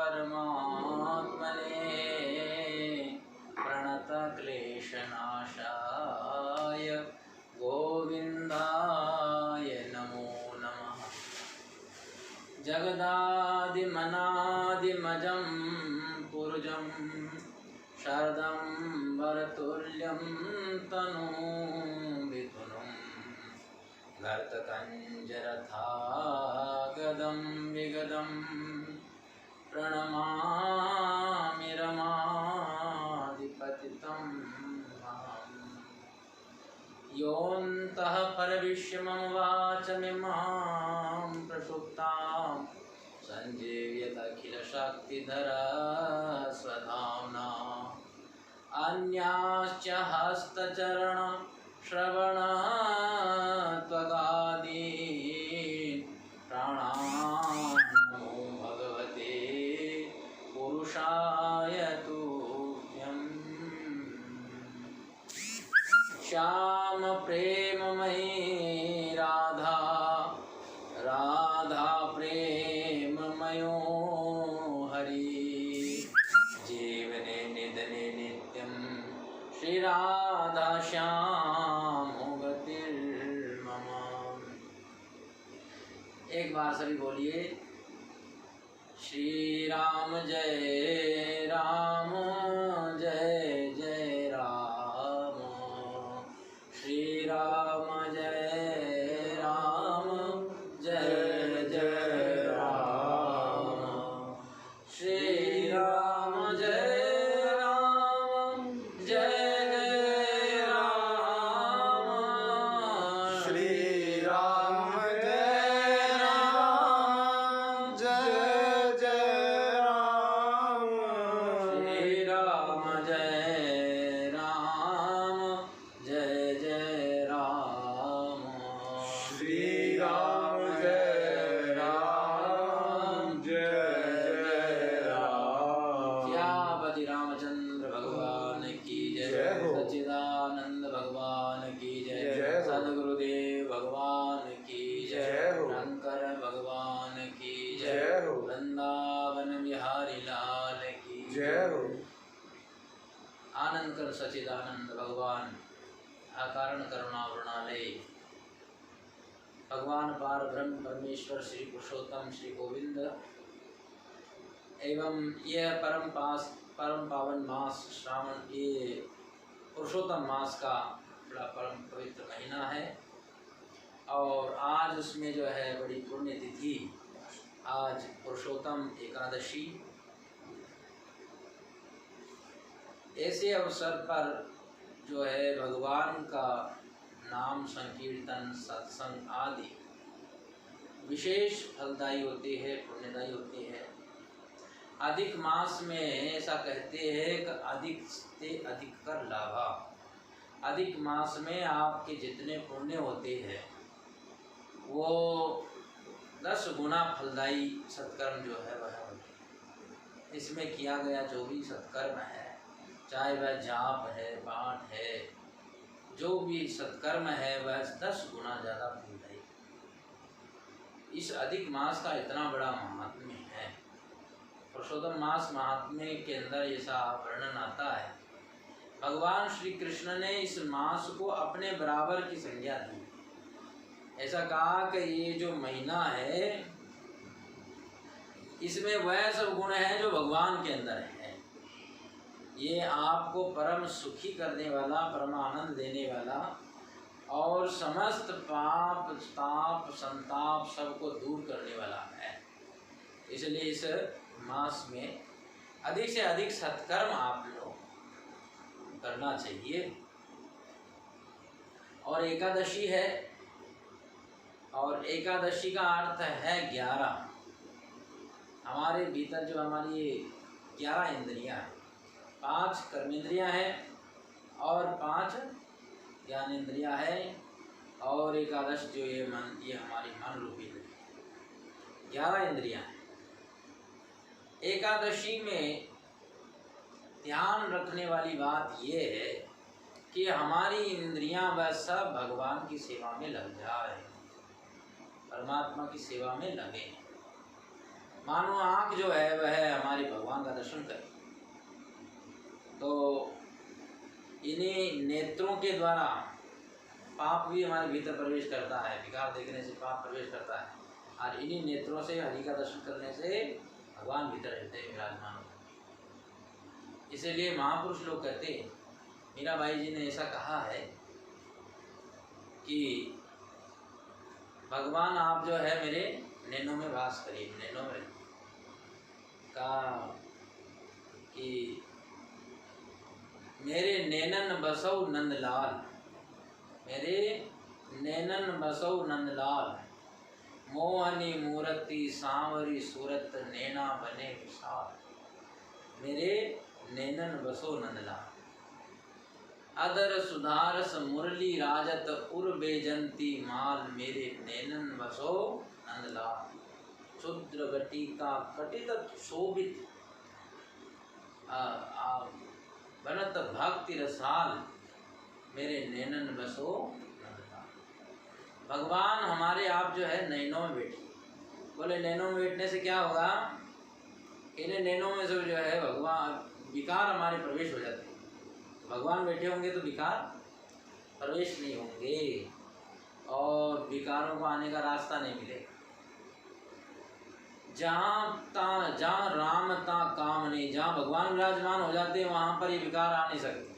परमात्मने प्रणतक्लेशनाशाय गोविन्दाय नमो नमः। जगदादिमनादिमजं पुरुषं शरदं वरतुल्यं तनूं गर्तकञ्जरथागदं विगदं प्रणमामि रमाधिपतितं माम्। योऽन्तः परविश्वमं वाचमिमां प्रसुप्तां सञ्जीव्यदखिलशक्तिधरा स्वधाम्ना। अन्याश्च हस्तचरण श्रवण त्वगादीन् प्राणान्नमो भगवते पुरुषाय तुभ्यम्। श्याम प्रेममयी राधा राधा प्रेममयो हरि। जीवने निधने नित्यं श्री राधा श्यामो गतिर्मम। एक बार सभी बोलिए श्री राम जय राम जय जय राम। श्री राम जय राम जय जय राम। श्री राम जय आनंदकर सच्चिदानंद भगवान अकारण करुणा वृणालय भगवान पार ब्रह्म परमेश्वर श्री पुरुषोत्तम श्री गोविंद एवं यह परम पावन मास श्रावण, ये पुरुषोत्तम मास का बड़ा परम पवित्र महीना है और आज उसमें जो है बड़ी पुण्य तिथि, आज पुरुषोत्तम एकादशी। ऐसे अवसर पर जो है भगवान का नाम संकीर्तन सत्संग आदि विशेष फलदायी होते हैं, पुण्यदायी होते हैं। अधिक मास में ऐसा कहते हैं कि अधिक से अधिक कर लाभा। अधिक मास में आपके जितने पुण्य होते हैं वो 10 गुना फलदायी सत्कर्म जो है वह होते हैं। इसमें किया गया जो भी सत्कर्म है, चाहे वह जाप है, पाठ है, जो भी सत्कर्म है वह 10 गुना ज़्यादा फलदायी। इस अधिक मास का इतना बड़ा महात्म्य है। पुरुषोत्तम मास महात्म्य के अंदर ऐसा वर्णन आता है, भगवान श्री कृष्ण ने इस मास को अपने बराबर की संज्ञा दी। ऐसा कहा कि ये जो महीना है इसमें वह सब गुण हैं जो भगवान के अंदर है। ये आपको परम सुखी करने वाला, परम आनंद देने वाला और समस्त पाप ताप संताप सबको दूर करने वाला है। इसलिए इस मास में अधिक से अधिक सत्कर्म आप लोग करना चाहिए। और एकादशी है, और एकादशी का अर्थ है 11। हमारे भीतर जो हमारी 11 इंद्रियां हैं, 5 कर्मेंद्रियां हैं और 5 ज्ञानेंद्रियां हैं, और एकादश जो ये हमारी मन रूपी 11 इंद्रियां हैं। एकादशी में ध्यान रखने वाली बात ये है कि हमारी इंद्रियां वह सब भगवान की सेवा में लग जाए, परमात्मा की सेवा में लगे। मानो आँख जो है वह हमारी दर्शन करें। तो इन्हीं नेत्रों के द्वारा पाप भी हमारे भीतर प्रवेश करता है, विकार देखने से पाप प्रवेश करता है, और इन्हीं नेत्रों से हरि का दर्शन करने से भगवान भीतर हृदय विराजमान होते हैं। इसीलिए महापुरुष लोग कहते हैं, मीराबाई जी ने ऐसा कहा है कि भगवान आप जो है मेरे नैनों में वास करिए, नैनों में कहा कि मेरे नैनन बसौ नंदलाल, मेरे नैनन बसौ नंदलाल, मोहनी मूर्ति सांवरी सूरत नैना बने विशाल, मेरे नैनन बसो नंदलाल, अदर सुधारस मुरली राजत उर बेजंती माल, मेरे नैनन बसो नंदलाल, क्षुद्र गटिका कटित शोभित बनत भक्ति रसाल, मेरे नैनन बसो नंदलाल। भगवान हमारे आप जो है नैनों में बैठे। बोले नैनों में बैठने से क्या होगा? इन्हें नैनों में से जो है भगवान विकार हमारे प्रवेश हो जाते हैं। भगवान बैठे होंगे तो विकार प्रवेश नहीं होंगे और विकारों को आने का रास्ता नहीं मिलेगा। जहाँ राम ता काम नहीं, जहाँ भगवान विराजमान हो जाते हैं वहाँ पर ये विकार आ नहीं सकते,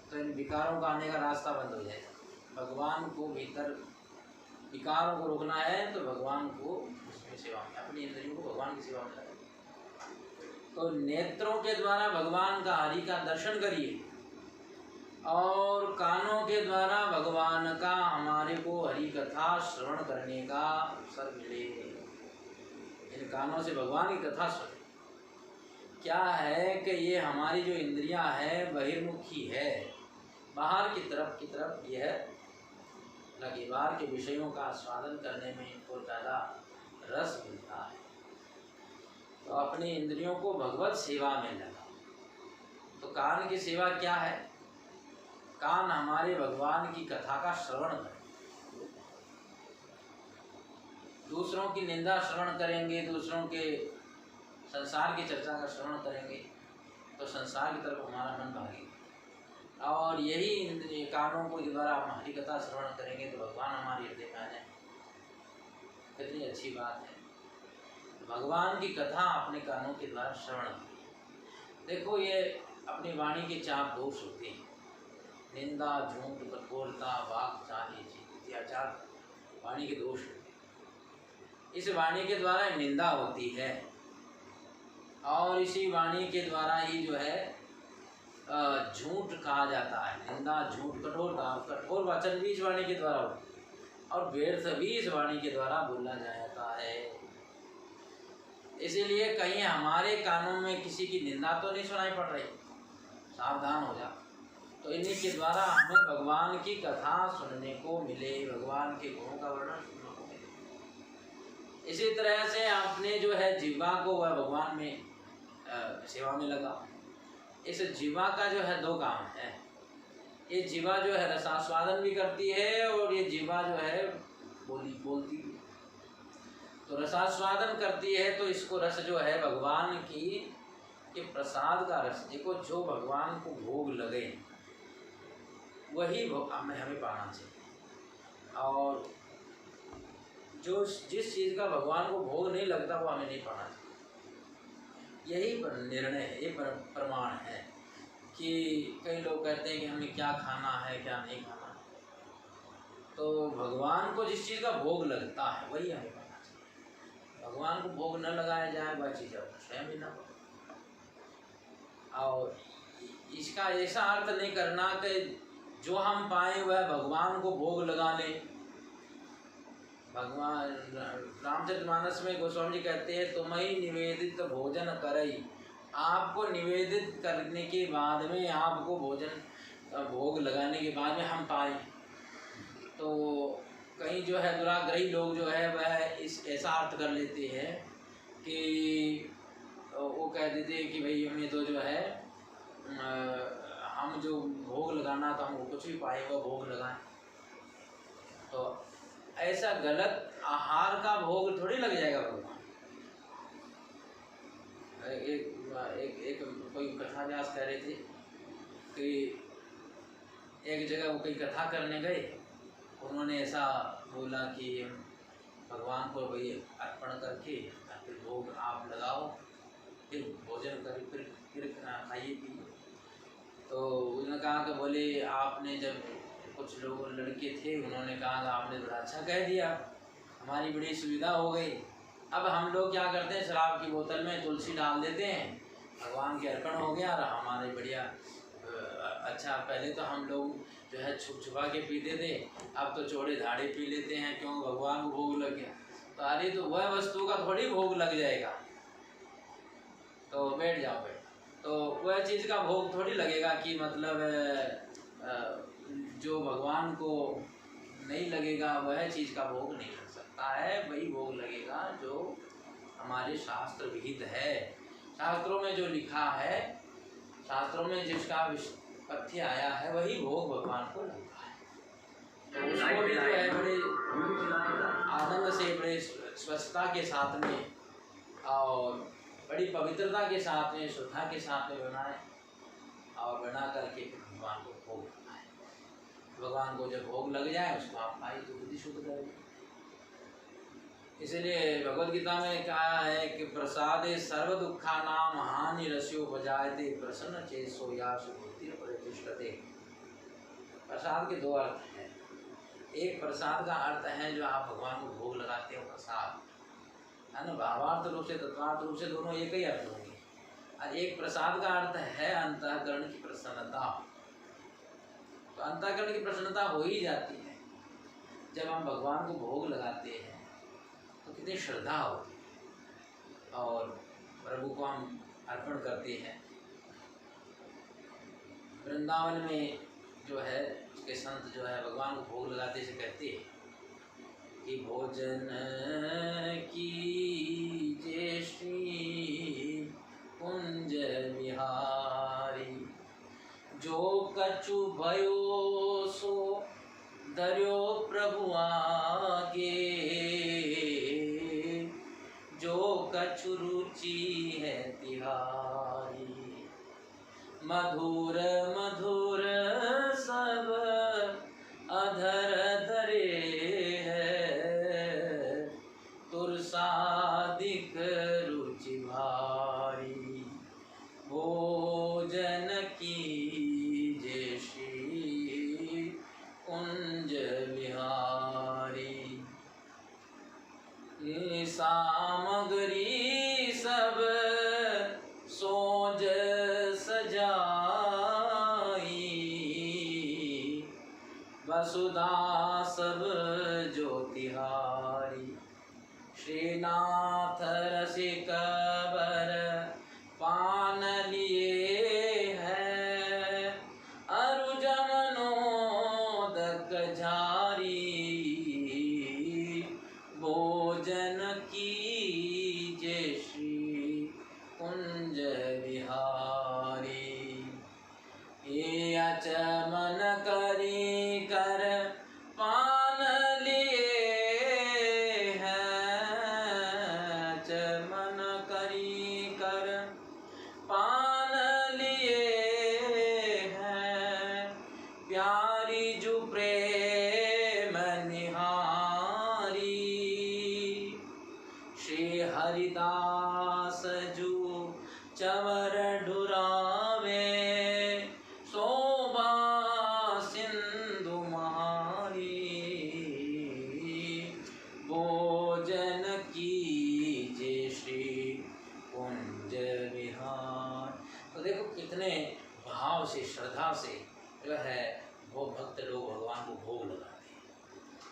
तो इन विकारों का आने का रास्ता बंद हो जाएगा। भगवान को भीतर विकारों को रोकना है तो भगवान को उसमें सेवा में, अपनी इंद्रियों को भगवान की सेवा में लगाए। तो नेत्रों के द्वारा भगवान का हरि का दर्शन करिए और कानों के द्वारा भगवान का हमारे को हरि कथा श्रवण करने का अवसर मिले। इन कानों से भगवान की कथा सुने। क्या है कि ये हमारी जो इंद्रियां है बहिर्मुखी है, बाहर की तरफ यह लगे, बाहर के विषयों का आस्वादन करने में इनको ज़्यादा रस मिलता है। तो अपनी इंद्रियों को भगवत सेवा में लगा। तो कान की सेवा क्या है? कान हमारे भगवान की कथा का श्रवण करें, दूसरों की निंदा श्रवण करेंगे, दूसरों के संसार की चर्चा का श्रवण करेंगे तो संसार की तरफ हमारा मन भागेगा। और यही इंद्रिय कानों को द्वारा हम हरि कथा श्रवण करेंगे तो भगवान हमारे हृदय में आ जाए। कितनी अच्छी बात है। भगवान की कथा अपने कानों के द्वारा श्रवण करें। देखो ये अपनी वाणी के 4 दोष होते हैं, निंदा, झूठ, कठोरता, वाक चाली, अत्याचार, वाणी के दोष होते हैं। इस वाणी के द्वारा निंदा होती है और इसी वाणी के द्वारा ही जो है झूठ कहा जाता है। निंदा, झूठ, कठोरता, कठोर वचन भी इस वाणी के द्वारा होती है और व्यर्थ भी इस वाणी के द्वारा बोला जाता है। इसीलिए कहीं हमारे कानों में किसी की निंदा तो नहीं सुनाई पड़ रही, सावधान हो जा। तो इन्हीं के द्वारा हमें भगवान की कथा सुनने को मिले, भगवान के गुणों का वर्णन सुनने को मिले। इसी तरह से आपने जो है जीवा को वह भगवान में सेवा में लगा। इस जीवा का जो है 2 काम है। ये जीवा जो है रसास्वादन भी करती है और ये जीवा जो है बोलती भी। तो रसास्वादन करती है तो इसको रस जो है भगवान की के प्रसाद का रस, देखो जो भगवान को भोग लगे वही हमें पाना चाहिए और जो जिस चीज़ का भगवान को भोग नहीं लगता वो हमें नहीं पाना चाहिए। यही निर्णय है, ये प्रमाण है कि कई लोग कहते हैं कि हमें क्या खाना है क्या नहीं खाना है। तो भगवान को जिस चीज़ का भोग लगता है वही हमें पाना चाहिए। भगवान को भोग न लगाया जाए वह चीज़ स्वयं ही ना हो। और इसका ऐसा अर्थ नहीं करना कि जो हम पाए वह भगवान को भोग लगा लें। भगवान रामचरितमानस में गोस्वामी जी कहते हैं तुम ही निवेदित भोजन करई, आपको निवेदित करने के बाद में, आपको भोजन भोग लगाने के बाद में हम पाए। तो कहीं जो है दुराग्रही लोग जो है वह इस ऐसा अर्थ कर लेते हैं कि वो कह देते हैं कि भाई हमें तो जो है हम जो भोग लगाना था हम कुछ भी पाए वह भोग लगाएं। तो ऐसा गलत आहार का भोग थोड़ी लग जाएगा भगवान। एक कोई कथा व्यास कह रहे थे कि एक जगह वो कोई कथा करने गए, उन्होंने ऐसा बोला कि भगवान को वही अर्पण करके फिर भोग आप लगाओ, फिर भोजन कर फिर खाइए पिए। तो उन्होंने कहा कि बोले आपने जब कुछ लोग लड़के थे उन्होंने कहा कि आपने बड़ा अच्छा कह दिया, हमारी बड़ी सुविधा हो गई। अब हम लोग क्या करते हैं, शराब की बोतल में तुलसी डाल देते हैं, भगवान के अर्पण हो गया और हमारे बढ़िया अच्छा। पहले तो हम लोग जो है छुप छुपा के पीते थे, अब तो चौड़े धाड़े पी लेते हैं, क्यों भगवान को भोग लग गया। तो अरे तो वह वस्तु का थोड़ी भोग लग जाएगा, तो बैठ जाओ बैठ, तो वह चीज़ का भोग थोड़ी लगेगा कि मतलब जो भगवान को नहीं लगेगा वह चीज़ का भोग नहीं लग सकता है। वही भोग लगेगा जो हमारे शास्त्र विहित है, शास्त्रों में जो लिखा है, शास्त्रों में जिसका तथ्य आया है वही भोग भगवान को लगता है। तो उसको भी जो है बड़े आनंद से, बड़े स्वच्छता के साथ में और बड़ी पवित्रता के साथ में, श्रद्धा के साथ में बनाए और बना करके भगवान को भोग लगाए। भगवान को जब भोग लग जाए उसको आप खाइए तो बुद्धि शुद्ध करेगी। इसलिए भगवद गीता में कहा है कि प्रसादे सर्व दुखा नाम हानि रस्यो बजायते प्रसन्न चेतो यासु बुद्धि प्रतिष्ठते। प्रसाद के दो अर्थ हैं। एक प्रसाद का अर्थ है जो आप भगवान को भोग लगाते हो, प्रसाद है ना, भावार्थ रूप से तत्वार्थ रूप से दोनों एक ही अर्थ होंगे। और एक प्रसाद का अर्थ है अंतःकरण की प्रसन्नता। तो अंतःकरण की प्रसन्नता हो ही जाती है जब हम भगवान को भोग लगाते हैं, तो कितनी श्रद्धा होती है और प्रभु को हम अर्पण करते हैं। वृंदावन में जो है उसके संत जो है भगवान को भोग लगाते से कहते हैं कि भोजन कीजिए श्री कुंज बिहारी, जो कछु भयो सो दर्यो प्रभु आगे, जो कछु रुचि है तिहारी, मधुर मधुर सब अधर धरे है, तुरसादिक रुचि भारी, भोजन कीजिए श्री कुंज बिहारी। ये सामग्री सब सोज सजाई, वसुधा सब ज्योतिहारी, श्रीनाथ रसिक बर पान लिए है, अरु जमनोदक झारी, भोजन कीजिए श्री कुंज बिहारी। ये अचमन करी कर पान लिए हैं, अचमन करी कर पान लिए हैं, प्यारी जु प्रेम निहारी, श्री हरिदास जु चवर ढुरावे, शोभा सिंधु महारी, भोजन कीजिए श्री कुंज विहार। तो देखो कितने भाव से, श्रद्धा से जो है वो भक्त लोग भगवान को भोग लगाते हैं,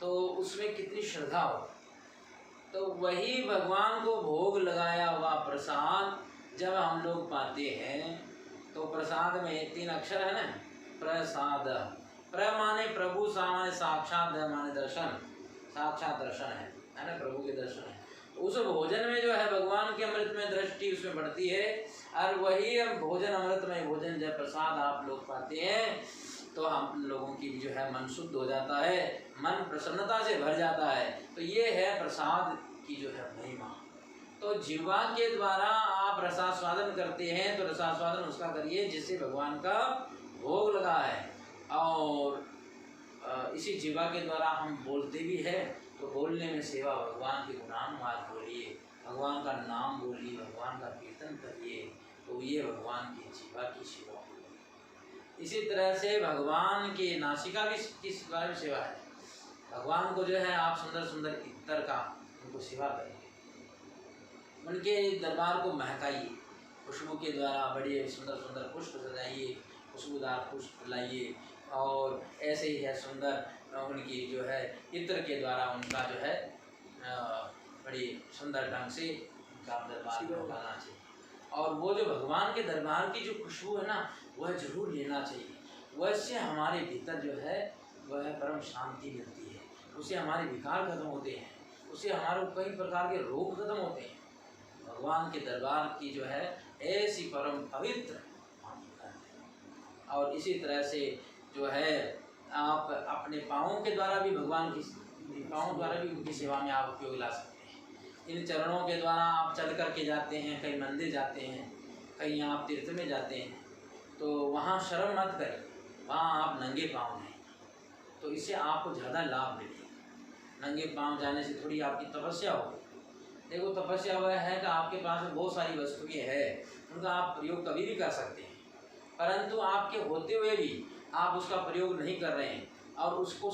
तो उसमें कितनी श्रद्धा हो। तो वही भगवान को भोग लगाया हुआ प्रसाद जब हम लोग पाते हैं, तो प्रसाद में 3 अक्षर है ना, प्रसाद। प्र माने प्रभु, सा माने साक्षात, द माने दर्शन, साक्षात दर्शन है ना, प्रभु के दर्शन है। तो उस भोजन में जो है भगवान के अमृत में दृष्टि उसमें बढ़ती है, और वही हम भोजन अमृतमय भोजन जब प्रसाद आप लोग पाते हैं तो हम लोगों की जो है मन शुद्ध हो जाता है, मन प्रसन्नता से भर जाता है। तो ये है प्रसाद की जो है महिमा। तो जीवा के द्वारा आप रसास्वादन करते हैं तो रसास्वादन उसका करिए जिससे भगवान का भोग लगा है। और इसी जीवा के द्वारा हम बोलते भी हैं तो बोलने में सेवा भगवान के गुणानुवाद बोलिए, भगवान का नाम बोलिए, भगवान का कीर्तन करिए, तो ये भगवान की जीवा की सेवा होगी। इसी तरह से भगवान के नासिका भी की सेवा है। भगवान को जो है आप सुंदर सुंदर इत्र का उनको सेवा करेंगे, उनके दरबार को महकाइए, खुशबू के द्वारा बड़े सुंदर सुंदर पुष्प सजाइए, खुशबूदार पुष्प लाइए, और ऐसे ही है सुंदर उनकी जो है इत्र के द्वारा उनका जो है बड़ी सुंदर ढंग से उनका दरबार में लगाना चाहिए। और वो जो भगवान के दरबार की जो खुशबू है ना वह जरूर लेना चाहिए। वैसे हमारे भीतर जो है वह परम शांति मिलती है, उससे हमारे विकार खत्म होते हैं, उससे हमारे कई प्रकार के रोग खत्म होते हैं। भगवान के दरबार की जो है ऐसी परम पवित्र। और इसी तरह से जो है आप अपने पाँवों के द्वारा भी भगवान की पाँवों द्वारा भी उनकी सेवा में आप उपयोग ला सकते हैं। इन चरणों के द्वारा आप चल करके जाते हैं, कहीं मंदिर जाते हैं, कहीं आप तीर्थ में जाते हैं, तो वहाँ शर्म मत करें, वहाँ आप नंगे पाँव नहीं, तो इससे आपको ज़्यादा लाभ मिलेगा। नंगे पाँव जाने से थोड़ी आपकी तपस्या होगी। देखो तपस्या वह है कि आपके पास बहुत सारी वस्तुएं हैं, उनका आप प्रयोग कभी भी कर सकते हैं, परंतु आपके होते हुए भी आप उसका प्रयोग नहीं कर रहे हैं और उसको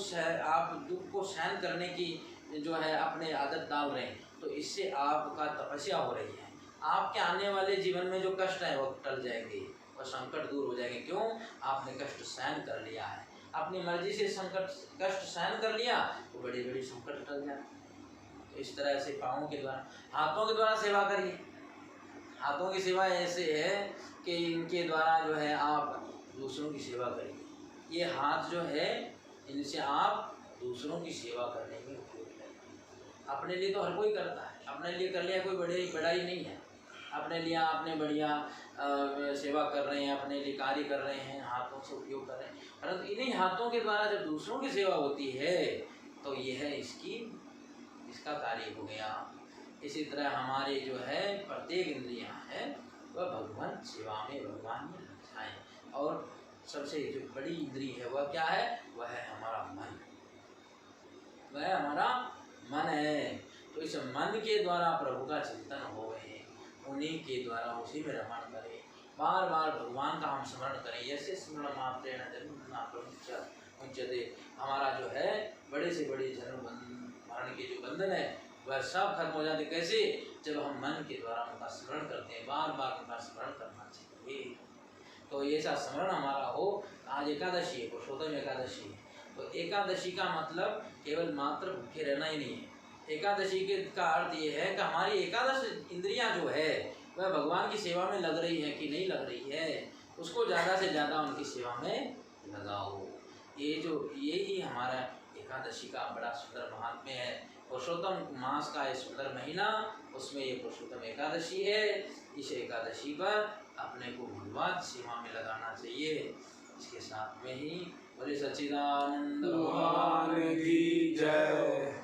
आप दुख को सहन करने की जो है अपने आदत डाल रहे हैं, तो इससे आपका तपस्या हो रही है। आपके आने वाले जीवन में जो कष्ट है वो टल जाएंगे, वह संकट दूर हो जाएंगे। क्यों? आपने कष्ट सहन कर लिया है, अपनी मर्जी से कष्ट सहन कर लिया तो बड़े बड़े संकट टल जाए। तो इस तरह से पाँवों के द्वारा, हाथों के द्वारा सेवा करिए। हाथों की सेवा ऐसे है कि इनके द्वारा जो है आप दूसरों की सेवा करिए। ये हाथ जो है इनसे आप दूसरों की सेवा करने में उपयोग करें। अपने लिए तो हर कोई करता है, अपने लिए कर लिया कोई बड़ा ही नहीं है, अपने लिए आपने बढ़िया सेवा कर रहे हैं, अपने लिए कार्य कर रहे हैं, हाथों से उपयोग कर रहे हैं, परंतु इन्हीं हाथों के द्वारा जब दूसरों की सेवा होती है तो यह है इसका कार्य हो गया। इसी तरह हमारे जो है प्रत्येक इंद्रियां हैं वह भगवान सेवा में, भगवान में लग जाएं। और सबसे जो बड़ी इंद्री है वह क्या है? वह है हमारा मन, वह हमारा मन है। तो इस मन के द्वारा प्रभु का चिंतन हो गए, उन्हीं के द्वारा उसी में रमण करें, बार बार भगवान का हम स्मरण करें। ऐसे स्मरण मात्रेण जन्म हमारा जो है बड़े से बड़े जन्म मरण के जो बंधन है वह सब खत्म हो जाते। कैसे? जब हम मन के द्वारा उनका स्मरण करते हैं, बार बार उनका स्मरण करना चाहिए। तो ऐसा स्मरण हमारा हो। आज एकादशी है, पुरुषोत्तम एकादशी है, तो एकादशी का मतलब केवल मात्र भूखे रहना ही नहीं है। एकादशी का अर्थ ये है कि हमारी एकादश इंद्रियां जो है वह भगवान की सेवा में लग रही है कि नहीं लग रही है, उसको ज़्यादा से ज़्यादा उनकी सेवा में लगाओ। यही हमारा एकादशी का बड़ा सुंदर महात्म्य है। पुरुषोत्तम मास का ये सुंदर महीना, उसमें ये पुरुषोत्तम एकादशी है। इस एकादशी पर अपने को भगवत सेवा में लगाना चाहिए। इसके साथ में ही बोले सच्चिदानंद भगवान की जय।